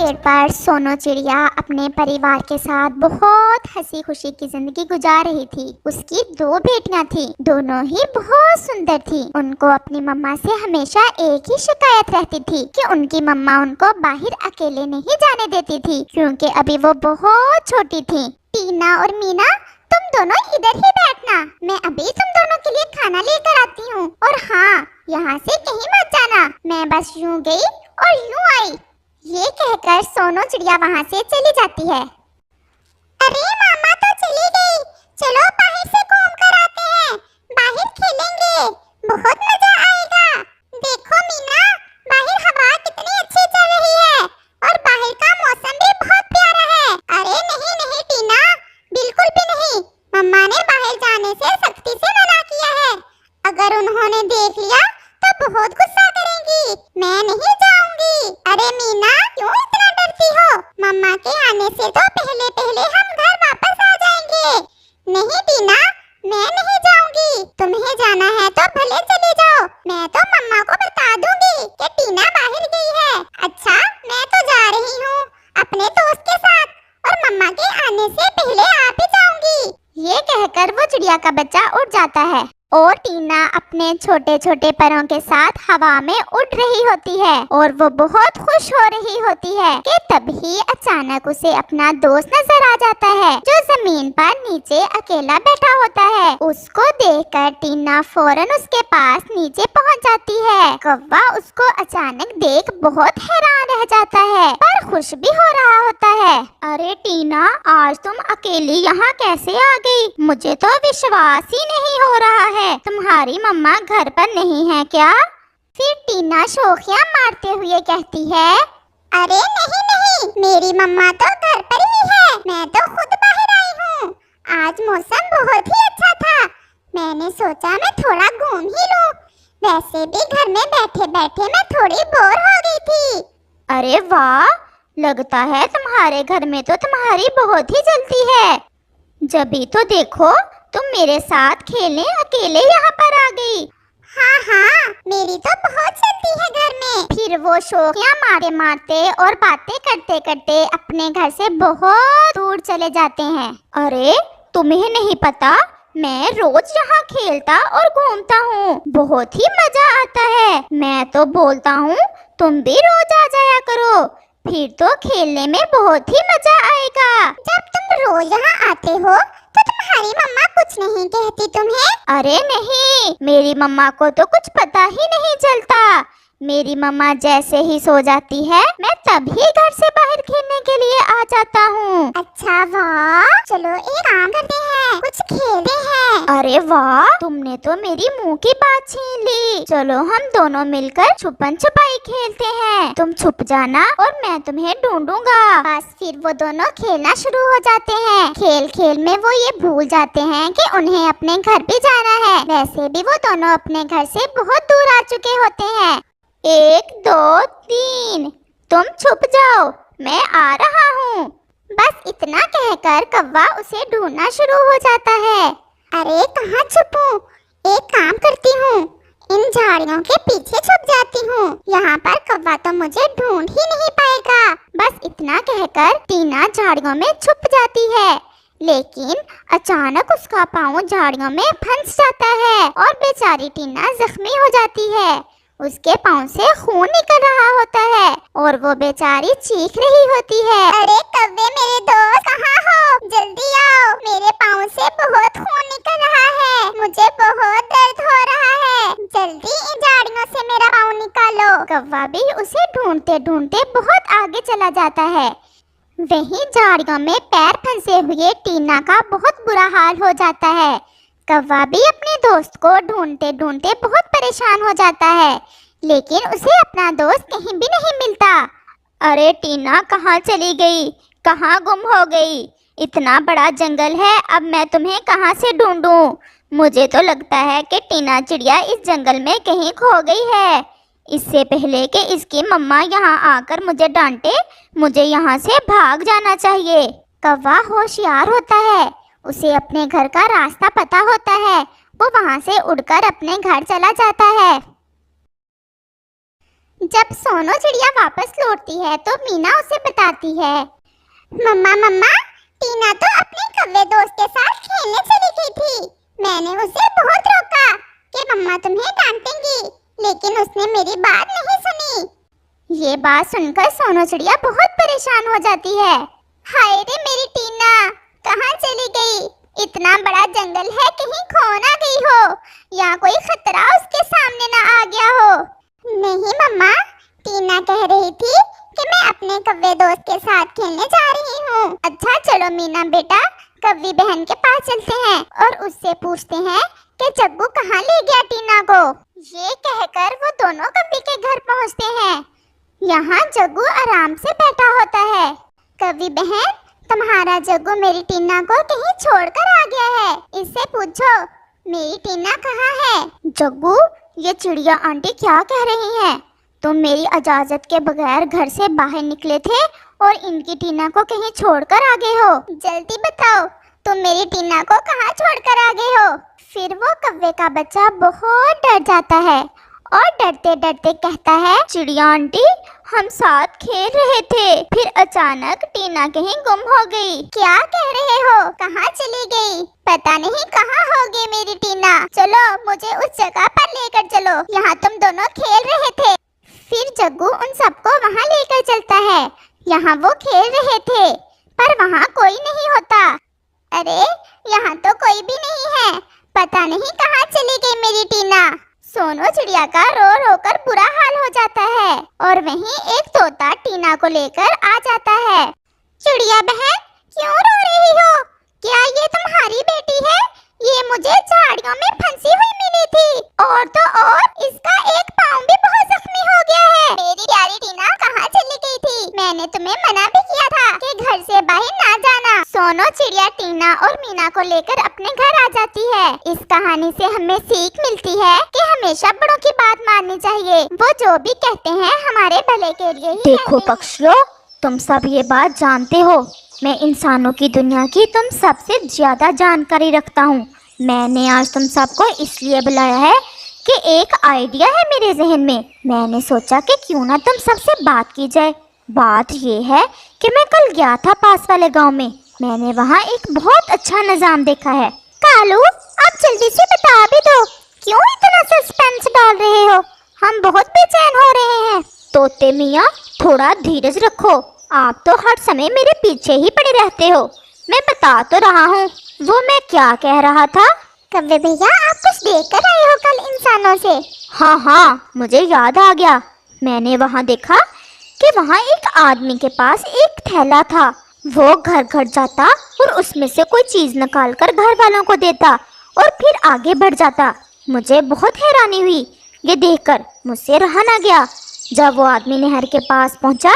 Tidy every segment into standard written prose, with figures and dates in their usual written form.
पेड़ पर सोनो चिड़िया अपने परिवार के साथ बहुत हंसी खुशी की जिंदगी गुजार रही थी। उसकी दो बेटियां थी, दोनों ही बहुत सुंदर थी। उनको अपनी मम्मा से हमेशा एक ही शिकायत रहती थी कि उनकी मम्मा उनको बाहर अकेले नहीं जाने देती थी, क्योंकि अभी वो बहुत छोटी थी। टीना और मीना, तुम दोनों इधर ही बैठना, मैं अभी तुम दोनों के लिए खाना लेकर आती हूँ। और हाँ, यहाँ से कहीं मत जाना, मैं बस यूँ गई और यूँ आई। ये कहकर सोनो चिड़िया वहाँ से चली जाती है। अरे मामा तो चली गई, चलो बाहर से घूम कर आते हैं, बाहर खेलेंगे, बहुत मजा आएगा। देखो मीना, बाहर हवा कितनी अच्छी चल रही है और बाहर का मौसम भी बहुत प्यारा है। अरे नहीं नहीं टीना, बिल्कुल भी नहीं, मम्मा ने बाहर जाने से सख्ती से मना किया है। अगर उन्होंने देख लिया तो बहुत गुस्सा करेंगी, मैं नहीं जाऊंगी। अरे मीना, क्यों इतना डरती हो? मम्मा के आने से तो पहले पहले हम घर वापस आ जाएंगे। नहीं टीना, मैं नहीं जाऊंगी, तुम्हें जाना है तो भले चले जाओ, मैं तो मम्मा को बता दूंगी कि टीना बाहर गई है। अच्छा, मैं तो जा रही हूँ अपने दोस्त के साथ, और मम्मा के आने से पहले आ भी जाऊंगी। ये कहकर वो चिड़िया का बच्चा उड़ जाता है और टीना अपने छोटे छोटे पैरों के साथ हवा में उड़ रही होती है और वो बहुत खुश हो रही होती है कि तभी अचानक उसे अपना दोस्त नजर आ जाता है, जो जमीन पर नीचे अकेला बैठा होता है। उसको देखकर टीना फौरन उसके पास नीचे पहुंच जाती है। कौवा उसको अचानक देख बहुत हैरान रह जाता है, पर खुश भी हो रहा होता है। अरे टीना, आज तुम अकेली यहाँ कैसे आ गई? मुझे तो विश्वास ही नहीं हो रहा है, तुम्हारी मम्मा घर पर नहीं है क्या? फिर टीना शोखियाँ मारते हुए कहती है, अरे नहीं नहीं, मेरी मम्मा तो घर पर ही है, मैं तो खुद बाहर आई हूँ। आज मौसम बहुत ही अच्छा था, मैंने सोचा मैं थोड़ा घूम ही लूँ, वैसे भी घर में बैठे बैठे मैं थोड़ी बोर हो गई थी। अरे वाह, लगता है तुम्हारे घर में तो तुम्हारी बहुत ही जलती है। जभी तो देखो तुम मेरे साथ खेलने अकेले यहाँ पर आ गई। हाँ हाँ, मेरी तो बहुत चलती है घर में। फिर वो शोखियाँ मारते मारते और बातें करते करते अपने घर से बहुत दूर चले जाते हैं। अरे तुम्हें नहीं पता, मैं रोज यहाँ खेलता और घूमता हूँ, बहुत ही मजा आता है। मैं तो बोलता हूँ तुम भी रोज आ जाया करो, फिर तो खेलने में बहुत ही मजा आएगा। जब तुम रोज यहाँ आते हो तो तुम्हारी मम्मा कुछ नहीं कहती तुम्हें? अरे नहीं, मेरी मम्मा को तो कुछ पता ही नहीं चलता। मेरी मम्मा जैसे ही सो जाती है, मैं तभी घर से बाहर खेलने के लिए आ जाता हूँ। अच्छा वाह, चलो एक काम करते हैं, कुछ खेलते हैं। अरे वाह, तुमने तो मेरी मुंह की बात छीन ली। चलो हम दोनों मिलकर छुपन छुपाई खेलते हैं, तुम छुप जाना और मैं तुम्हें ढूंढूंगा। बस फिर वो दोनों खेलना शुरू हो जाते हैं। खेल खेल में वो ये भूल जाते हैं कि उन्हें अपने घर भी जाना है। वैसे भी वो दोनों अपने घर से बहुत दूर आ चुके होते हैं। 1 2 3, तुम छुप जाओ, मैं आ रहा हूँ। बस इतना कहकर कौवा उसे ढूंढना शुरू हो जाता है। अरे कहाँ छुपूं? एक काम करती हूँ, इन झाड़ियों के पीछे छुप जाती हूँ, यहाँ पर कौवा तो मुझे ढूंढ ही नहीं पाएगा। बस इतना कहकर टीना झाड़ियों में छुप जाती है, लेकिन अचानक उसका पाँव झाड़ियों में फंस जाता है और बेचारी टीना जख्मी हो जाती है। उसके पाँव से खून निकल रहा होता है और वो बेचारी चीख रही होती है। अरे कौवे मेरे दोस्त, कहाँ हो? जल्दी आओ, मेरे पाँव से बहुत खून निकल रहा है, मुझे बहुत दर्द हो रहा है, जल्दी इन झाड़ियों से मेरा पाँव निकालो। कौवा भी उसे ढूंढते ढूंढते बहुत आगे चला जाता है। वहीं झाड़ियों में पैर फंसे हुए टीना का बहुत बुरा हाल हो जाता है। कौवा भी अपने दोस्त को ढूंढते ढूंढते बहुत परेशान हो जाता है, लेकिन उसे अपना दोस्त कहीं भी नहीं मिलता। अरे टीना कहाँ चली गई, कहाँ गुम हो गई? इतना बड़ा जंगल है, अब मैं तुम्हें कहाँ से ढूंढूं? मुझे तो लगता है कि टीना चिड़िया इस जंगल में कहीं खो गई है। इससे पहले कि इसकी मम्मा यहाँ आकर मुझे डांटे, मुझे यहाँ से भाग जाना चाहिए। कौवा होशियार होता है, उसे अपने घर का रास्ता पता होता है, वो वहाँ से उड़कर अपने घर चला जाता है। जब सोनो चिड़िया वापस लौटती है तो मीना उसे बताती है, मम्मा मम्मा, टीना तो अपने कौवे दोस्त के साथ खेलने चली गई थी। मैंने उसे बहुत रोका कि मम्मा तुम्हें डांटेंगी, लेकिन उसने मेरी बात नहीं सुनी। ये बात सुनकर सोनो चिड़िया बहुत परेशान हो जाती है। हाय रे मेरी टीना, कहाँ चली गई? इतना बड़ा जंगल है, कहीं खो ना गई हो या कोई खतरा उसके सामने ना आ गया हो? नहीं मम्मा, टीना कह रही थी कि मैं अपने कौवे दोस्त के साथ खेलने जा रही हूँ। अच्छा चलो मीना बेटा, कौवी बहन के पास चलते हैं और उससे पूछते हैं कि जग्गू कहाँ ले गया टीना को। ये कहकर वो दोनों कौवी के घर पहुँचते हैं। यहाँ जग्गू आराम से बैठा होता है। कौवी बहन, तुम्हारा जग्गू मेरी टीना को कहीं छोड़कर आ गया है, इससे पूछो मेरी टीना कहाँ है। जग्गू, ये चिड़िया आंटी क्या कह रही हैं? तुम मेरी इजाजत के बगैर घर से बाहर निकले थे और इनकी टीना को कहीं छोड़कर आ गए हो। जल्दी बताओ, तुम मेरी टीना को कहाँ छोड़कर आ गए हो? फिर वो कौवे का बच्चा बहुत डर जाता है और डरते डरते कहता है, चिड़िया आंटी, हम साथ खेल रहे थे, फिर अचानक टीना कहीं गुम हो गई। क्या कह रहे हो? कहाँ चली गई? पता नहीं कहाँ होगी मेरी टीना। चलो मुझे उस जगह पर लेकर चलो, यहाँ तुम दोनों खेल रहे थे। फिर जग्गू उन सबको वहाँ लेकर चलता है। यहाँ वो खेल रहे थे पर वहाँ कोई नहीं होता। अरे यहाँ तो कोई भी नहीं है, पता नहीं कहाँ चली गई मेरी टीना। सोनो चिड़िया का रो रो कर बुरा हाल हो जाता है और वहीं एक तोता टीना को लेकर आ जाता है। चिड़िया बहन, क्यों रो रही हो? क्या ये तुम्हारी बेटी है? ये मुझे झाड़ियों में फंसी हुई मिली थी और तो और इसका एक पाँव भी बहुत जख्मी हो गया है। मेरी प्यारी टीना कहाँ चली गई थी? मैंने तुम्हें मना भी किया था कि घर से बाहर ना जाना। सोनो चिड़िया टीना और मीना को लेकर अपने घर आ जाती है। इस कहानी से हमें सीख मिलती है कि हमेशा बड़ों की बात माननी चाहिए। वो जो भी कहते हैं हमारे भले के लिए ही। देखो पक्षियों, तुम सब ये बात जानते हो, मैं इंसानों की दुनिया की तुम सबसे ज्यादा जानकारी रखता हूँ। मैंने आज तुम सबको इसलिए बुलाया है कि एक आइडिया है मेरे जहन में। मैंने सोचा कि क्यों ना तुम सबसे बात की जाए। बात ये है कि मैं कल गया था पास वाले गांव में। मैंने वहाँ एक बहुत अच्छा निजाम देखा है। कालू, आप जल्दी से बता भी दो, क्यों इतना सस्पेंस डाल रहे हो? हम बहुत बेचैन हो रहे हैं। तोते मियाँ, थोड़ा धीरज रखो, आप तो हर समय मेरे पीछे ही पड़े रहते हो। मैं बता तो रहा हूँ। वो मैं क्या कह रहा था? कौवे भैया, आप कुछ देख कर आए हो कल इंसानों से? हाँ, मुझे याद आ गया। मैंने वहाँ देखा कि वहाँ एक आदमी के पास एक थैला था। वो घर घर जाता और उसमें से कोई चीज निकाल कर घर वालों को देता और फिर आगे बढ़ जाता। मुझे बहुत हैरानी हुई, ये देखकर मुझसे रहा ना गया। जब वो आदमी नहर के पास पहुंचा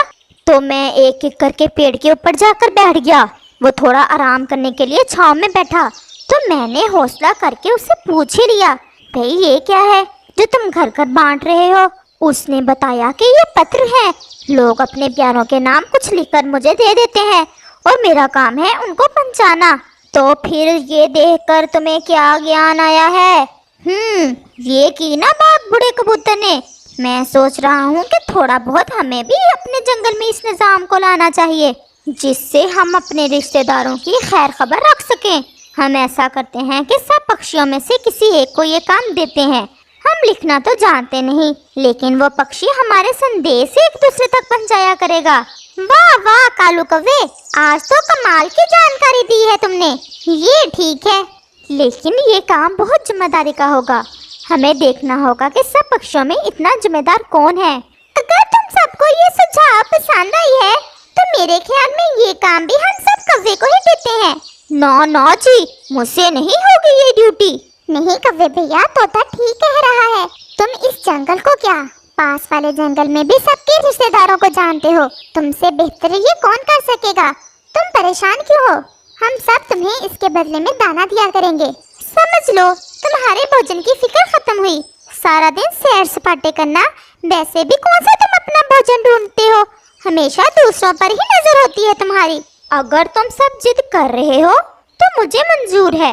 तो मैं एक एक करके पेड़ के ऊपर जाकर बैठ गया। वो थोड़ा आराम करने के लिए छांव में बैठा तो मैंने हौसला करके उससे पूछ ही लिया, भाई ये क्या है जो तुम घर घर बांट रहे हो? उसने बताया कि ये पत्र है, लोग अपने प्यारों के नाम कुछ लिखकर मुझे दे देते हैं और मेरा काम है उनको पहुंचाना। तो फिर ये देखकर तुम्हें क्या ज्ञान आया है? ये की ना बात बूढ़े कबूतर ने। मैं सोच रहा हूँ कि थोड़ा बहुत हमें भी अपने जंगल में इस निजाम को लाना चाहिए, जिससे हम अपने रिश्तेदारों की खैर खबर रख सकें। हम ऐसा करते हैं कि सब पक्षियों में से किसी एक को ये काम देते हैं। हम लिखना तो जानते नहीं, लेकिन वो पक्षी हमारे संदेश एक दूसरे तक पहुंचाया करेगा। वाह वाह कालू कौवे, आज तो कमाल की जानकारी दी है तुमने। ये ठीक है, लेकिन ये काम बहुत जिम्मेदारी का होगा। हमें देखना होगा कि सब पक्षियों में इतना जिम्मेदार कौन है। अगर तुम सबको ये सुझाव पसंद आई है तो मेरे ख्याल में ये काम भी हम सब कौवे को ही देते हैं। ना जी, मुझसे नहीं होगी ये ड्यूटी। नहीं कौवे भैया, तोता ठीक कह रहा है। तुम इस जंगल को क्या, पास वाले जंगल में भी सबके रिश्तेदारों को जानते हो। तुमसे बेहतर ये कौन कर सकेगा? तुम परेशान क्यों हो? हम सब तुम्हें इसके बदले में दाना दिया करेंगे। समझ लो, तुम्हारे भोजन की फिक्र खत्म हुई। सारा दिन सैर सपाटे करना, वैसे भी कौन सा तुम अपना भोजन ढूंढते हो? हमेशा दूसरों पर ही नजर होती है तुम्हारी। अगर तुम सब जिद कर रहे हो तो मुझे मंजूर है।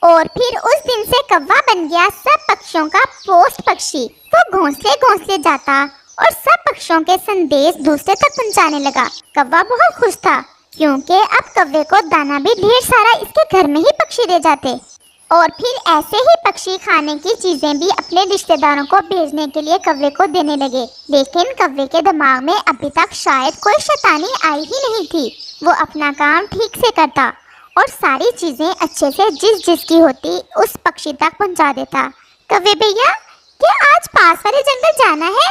और फिर उस दिन से कौवा बन गया सब पक्षियों का पोस्ट पक्षी। वो घोंसले घोंसले जाता और सब पक्षियों के संदेश दूसरे तक पहुंचाने लगा। कौवा बहुत खुश था क्योंकि अब कौवे को दाना भी ढेर सारा इसके घर में ही पक्षी दे जाते और फिर ऐसे ही पक्षी खाने की चीजें भी अपने रिश्तेदारों को भेजने के लिए कौवे को देने लगे। लेकिन कौवे के दिमाग में अभी तक शायद कोई शैतानी आई ही नहीं थी। वो अपना काम ठीक से करता और सारी चीजें अच्छे से जिस जिसकी होती उस पक्षी तक पहुंचा देता। कौवे भैया, क्या आज पास वाले जंगल जाना है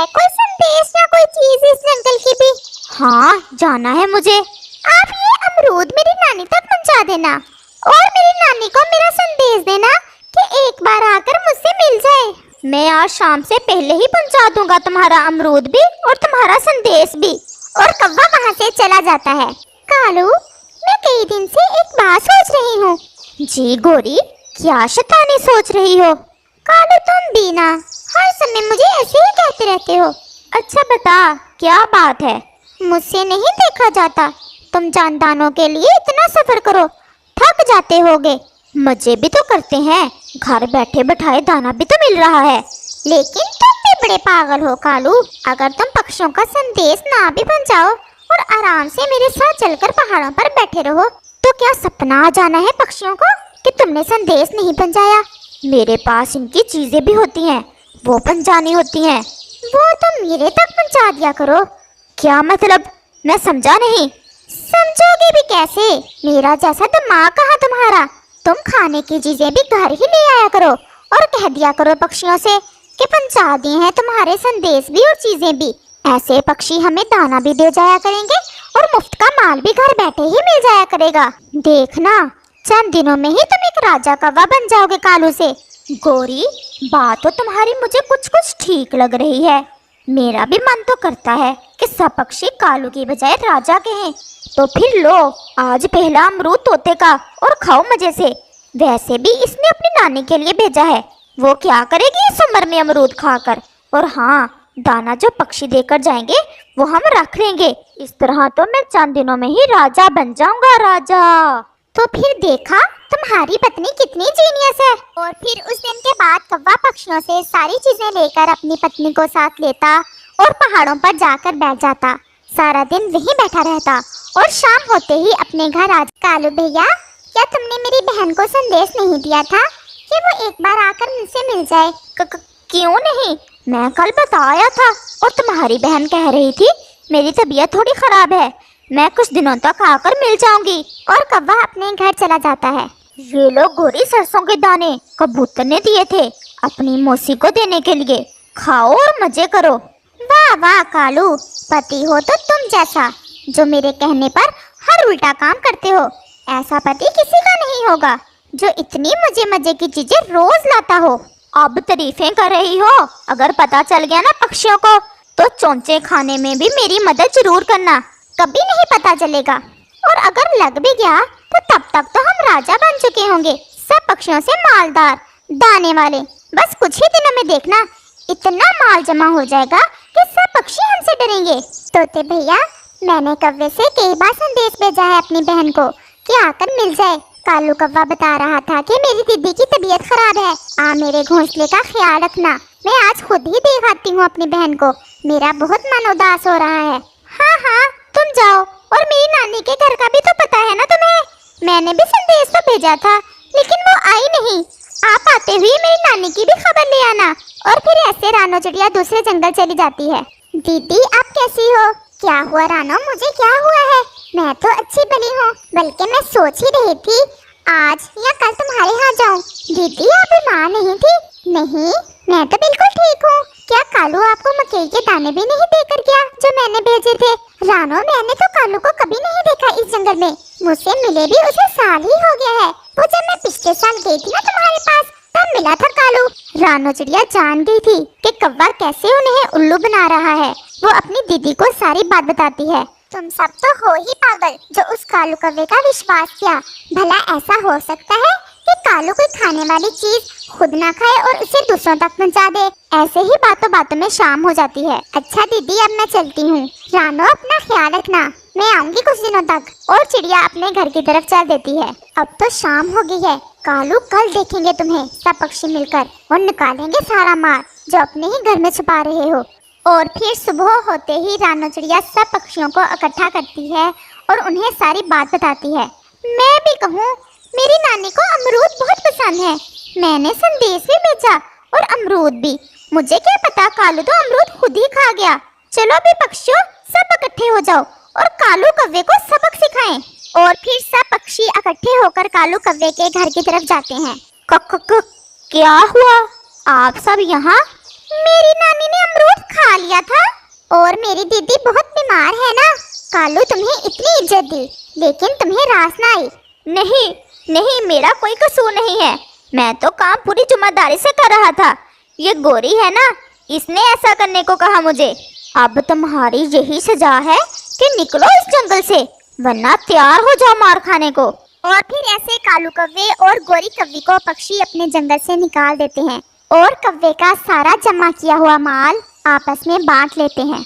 कोई संदेश या कोई चीज इस जंगल की भी? हाँ, जाना है मुझे। आप ये अमरूद मेरी नानी तक पहुंचा देना और मेरी नानी को मेरा संदेश देना कि एक बार आकर मुझसे मिल जाए। मैं आज शाम से पहले ही पहुंचा दूंगा तुम्हारा अमरूद भी और तुम्हारा संदेश भी। और कौवा वहाँ से चला जाता है। कालू, मैं कई दिन से एक बात सोच रही हूँ। जी गोरी, क्या शैतानी सोच रही हो? कालू, तुम भी ना हर समय मुझे ऐसे ही कहते रहते हो। अच्छा बता, क्या बात है? मुझसे नहीं देखा जाता। तुम जानदानों के लिए इतना सफर करो, थक जाते होगे। मजे भी तो करते हैं, घर बैठे बैठाए दाना भी तो मिल रहा है। लेकिन तुम भी बड़े पागल हो कालू। अगर तुम पक्षियों का संदेश ना भी पहुंचाओ और आराम से मेरे साथ चलकर पहाड़ों पर बैठे रहो तो क्या सपना आ जाना है पक्षियों को कि तुमने संदेश नहीं पहुंचाया? मेरे पास इनकी चीजें भी होती हैं, वो पहुंचानी होती हैं। वो तुम मेरे तक पहुंचा दिया करो। क्या मतलब? मैं समझा नहीं। समझोगे भी कैसे? मेरा जैसा दिमाग कहाँ तुम्हारा। तुम खाने की चीजें भी घर ही ले आया करो और कह दिया करो पक्षियों से कि पहुंचा दिए हैं तुम्हारे संदेश भी और चीजें भी। ऐसे पक्षी हमें दाना भी दे जाया करेंगे और मुफ्त का माल भी घर बैठे ही मिल जाया करेगा। देखना, चंद दिनों में ही तुम एक राजा कौवा बन जाओगे कालू से। गोरी, बात तो तुम्हारी मुझे कुछ कुछ ठीक लग रही है। मेरा भी मन तो करता है कि सब पक्षी कालू की बजाय राजा के हैं। तो फिर लो, आज पहला अमरूद तोते का और खाओ मजे से। वैसे भी इसने अपनी नानी के लिए भेजा है, वो क्या करेगी इस उम्र में अमरूद खाकर। और हाँ, दाना जो पक्षी देकर जाएंगे वो हम रख लेंगे। इस तरह तो मैं चंद दिनों में ही राजा बन जाऊंगा, राजा। तो फिर देखा, तुम्हारी पत्नी कितनी जीनियस है। और फिर उस दिन के बाद कौवा पक्षियों से सारी चीजें लेकर अपनी पत्नी को साथ लेता और पहाड़ों पर जाकर बैठ जाता। सारा दिन वहीं बैठा रहता और शाम होते ही अपने घर आ। कालू भैया, क्या तुमने मेरी बहन को संदेश नहीं दिया था कि वो एक बार आकर मुझसे मिल जाए? क्यों नहीं, मैं कल बताया था और तुम्हारी बहन कह रही थी मेरी तबीयत थोड़ी खराब है, मैं कुछ दिनों तक आकर मिल जाऊंगी। और कौवा अपने घर चला जाता है। ये लो गोरी, सरसों के दाने कबूतर ने दिए थे अपनी मौसी को देने के लिए, खाओ और मजे करो। वाह वाह कालू, पति हो तो तुम जैसा, जो मेरे कहने पर हर उल्टा काम करते हो। ऐसा पति किसी का नहीं होगा जो इतनी मजे मजे की चीजें रोज लाता हो। अब तारीफें कर रही हो? अगर पता चल गया ना पक्षियों को तो चोंचे खाने में भी मेरी मदद जरूर करना। कभी नहीं पता चलेगा, और अगर लग भी गया तो तब तक तो हम राजा बन चुके होंगे, सब पक्षियों से मालदार, दाने वाले। बस कुछ ही दिनों में देखना, इतना माल जमा हो जाएगा कि सब पक्षी हमसे डरेंगे। तोते भैया, मैंने कौवे से कई बार संदेश भेजा है अपनी बहन को कि आकर मिल जाए। कालू कौवा बता रहा था कि मेरी दीदी की तबीयत खराब है, मेरे घोंसले का ख्याल रखना। मैं आज खुद ही देख आती हूँ अपनी बहन को, मेरा बहुत मन उदास हो रहा है। हाँ हाँ, तुम जाओ, और मेरी नानी के घर का भी तो पता है ना तुम्हें। मैंने भी संदेश तो भेजा था लेकिन वो आई नहीं। आप आते हुए मेरी नानी की भी खबर ले आना। और फिर ऐसे रानो चिड़िया दूसरे जंगल चली जाती है। दीदी, आप कैसी हो? क्या हुआ रानो, मुझे क्या हुआ है? मैं तो अच्छी भली हूँ, बल्कि मैं सोच ही रही थी आज या कल तुम्हारे यहाँ जाऊँ। दीदी, आप बीमार नहीं थी? नहीं, मैं तो बिल्कुल ठीक हूँ। क्या कालू आपको मकई के दाने भी नहीं देकर गया जो मैंने भेजे थे? रानो, मैंने तो कालू को कभी नहीं देखा इस जंगल में, मुझसे मिले भी उसे साल ही हो गया है। वो जब मैं पिछले साल गई थी ना तुम्हारे पास, तब मिला था कालू। रानो चिड़िया जान गई थी कि कौवा कैसे उन्हें उल्लू बना रहा है। वो अपनी दीदी को सारी बात बताती है। तुम सब तो हो ही पागल जो उस कालू कौवे का विश्वास किया। भला ऐसा हो सकता है कि कालू कोई खाने वाली चीज खुद ना खाए और उसे दूसरों तक पहुंचा दे? ऐसे ही बातों बातों में शाम हो जाती है। अच्छा दीदी, अब मैं चलती हूँ। रानो, अपना ख्याल रखना, मैं आऊंगी कुछ दिनों तक। और चिड़िया अपने घर की तरफ चल देती है। अब तो शाम हो गई है कालू, कल देखेंगे तुम्हें सब पक्षी मिलकर और निकालेंगे सारा माल जो अपने ही घर में छुपा रहे हो। और फिर सुबह होते ही रानो चिड़िया सब पक्षियों को इकट्ठा करती है और उन्हें सारी बात बताती है। मैं भी कहूँ, मेरी नानी को अमरूद बहुत पसंद है। मैंने संदेश भी भेजा और अमरूद भी। मुझे क्या पता, कालू तो अमरूद खुद ही खा गया। चलो भी पक्षियों, सब इकट्ठे हो जाओ और कालू कव्वे को सबक सिखाएं। और फिर सब पक्षी इकट्ठे होकर कालू कव्वे के घर की तरफ जाते हैं। क्या हुआ, आप सब यहाँ? मेरी नानी ने अमरूद खा लिया था और मेरी दीदी बहुत बीमार है ना। कालू तुम्हें इतनी इज्जत दी, लेकिन तुम्हें रास ना आई। नहीं नहीं, मेरा कोई कसूर नहीं है। मैं तो काम पूरी जिम्मेदारी से कर रहा था। ये गोरी है ना, इसने ऐसा करने को कहा मुझे। अब तुम्हारी यही सजा है कि निकलो इस जंगल से, वरना तैयार हो जाओ मार खाने को। और फिर ऐसे कालू कव्वे और गोरी कव्वी को पक्षी अपने जंगल से निकाल देते हैं और कव्वे का सारा जमा किया हुआ माल आपस में बांट लेते हैं।